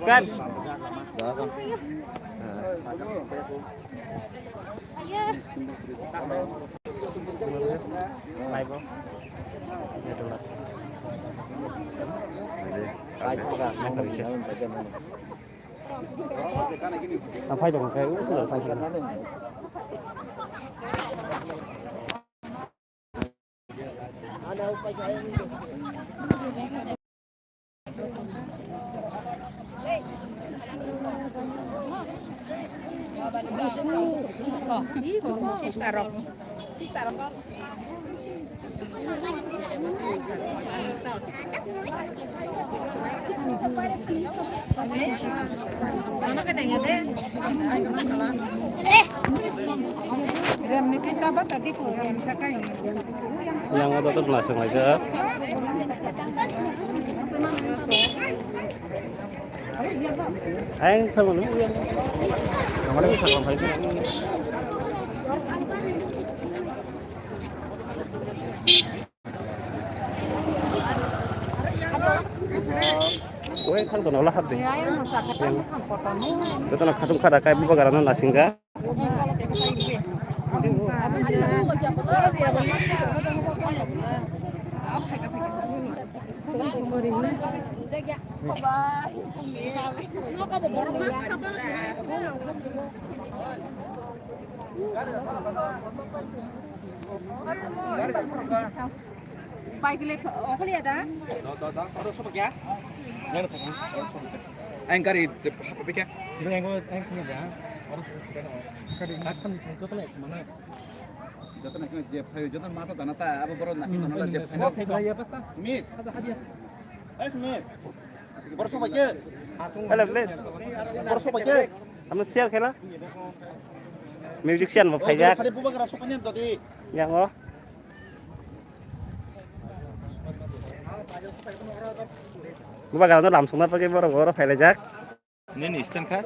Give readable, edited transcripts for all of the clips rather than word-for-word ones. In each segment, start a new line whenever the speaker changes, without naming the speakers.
Kan?
Đó không?
Live không? Phải dong kayak itu sudah phải ada upaya yang ada tuh langsung aja. Anh thân một lúc yên. Nó đây thật còn thấy cái 왜 칼도 놀라 하대. 그때는 가tum kada kayak bagaran nasinga.
Baik lepas, apa lihat dah?
Ada sopak ya? Anh cari apa ya?
Ini yang gue punya ya. Harus kali akan itu lek mana?
Jatuh nak kena jep, jatuh mata tanah ta, apa baru nak kita nak jep.
Oh, kayak apa sah?
Mit,
Ada hadiah.
Mit. Baru sopak je.
Halo, Bled.
Baru sopak je.
Kamu share kela? Musician mau pajak.
Ada bukan kerasa sopaknya tadi.
Yang oh. Gue bakal tuh langsung apa kayak baru file jack.
Ini instant kan?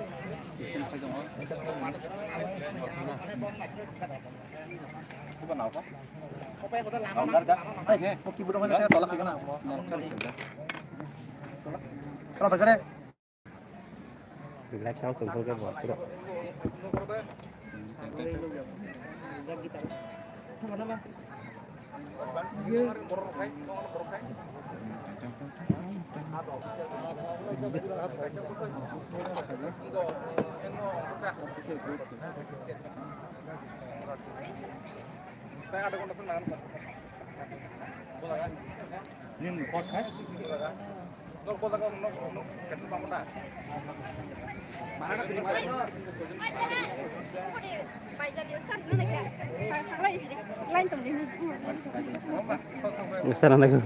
Bukan apa? Apa yang kita lakukan? Eh, mau kibur mana saya tolak kan? Kenapa kare?
Relax sao từng cái bọt được.
Ini kos kan? Nó kos kan nó kan bangun dah. Mana pilih mana?
Sana lagi.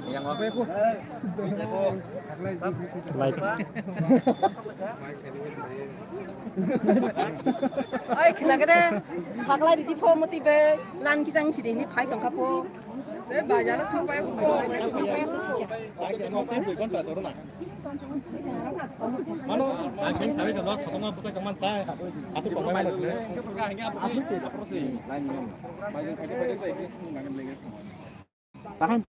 Yang apa ya, Bu?
Like.
Oi, kenapa saklah di tipe motive lan kijang sih ini pai kang kapo. Deh bajalah sampai aku kok.
Mano, anjing sabi kan los potong apa kaman saya. Asuk kok main lagi.
Apa sih? Apa sih? Lain. Banyak lagi.
Tahan.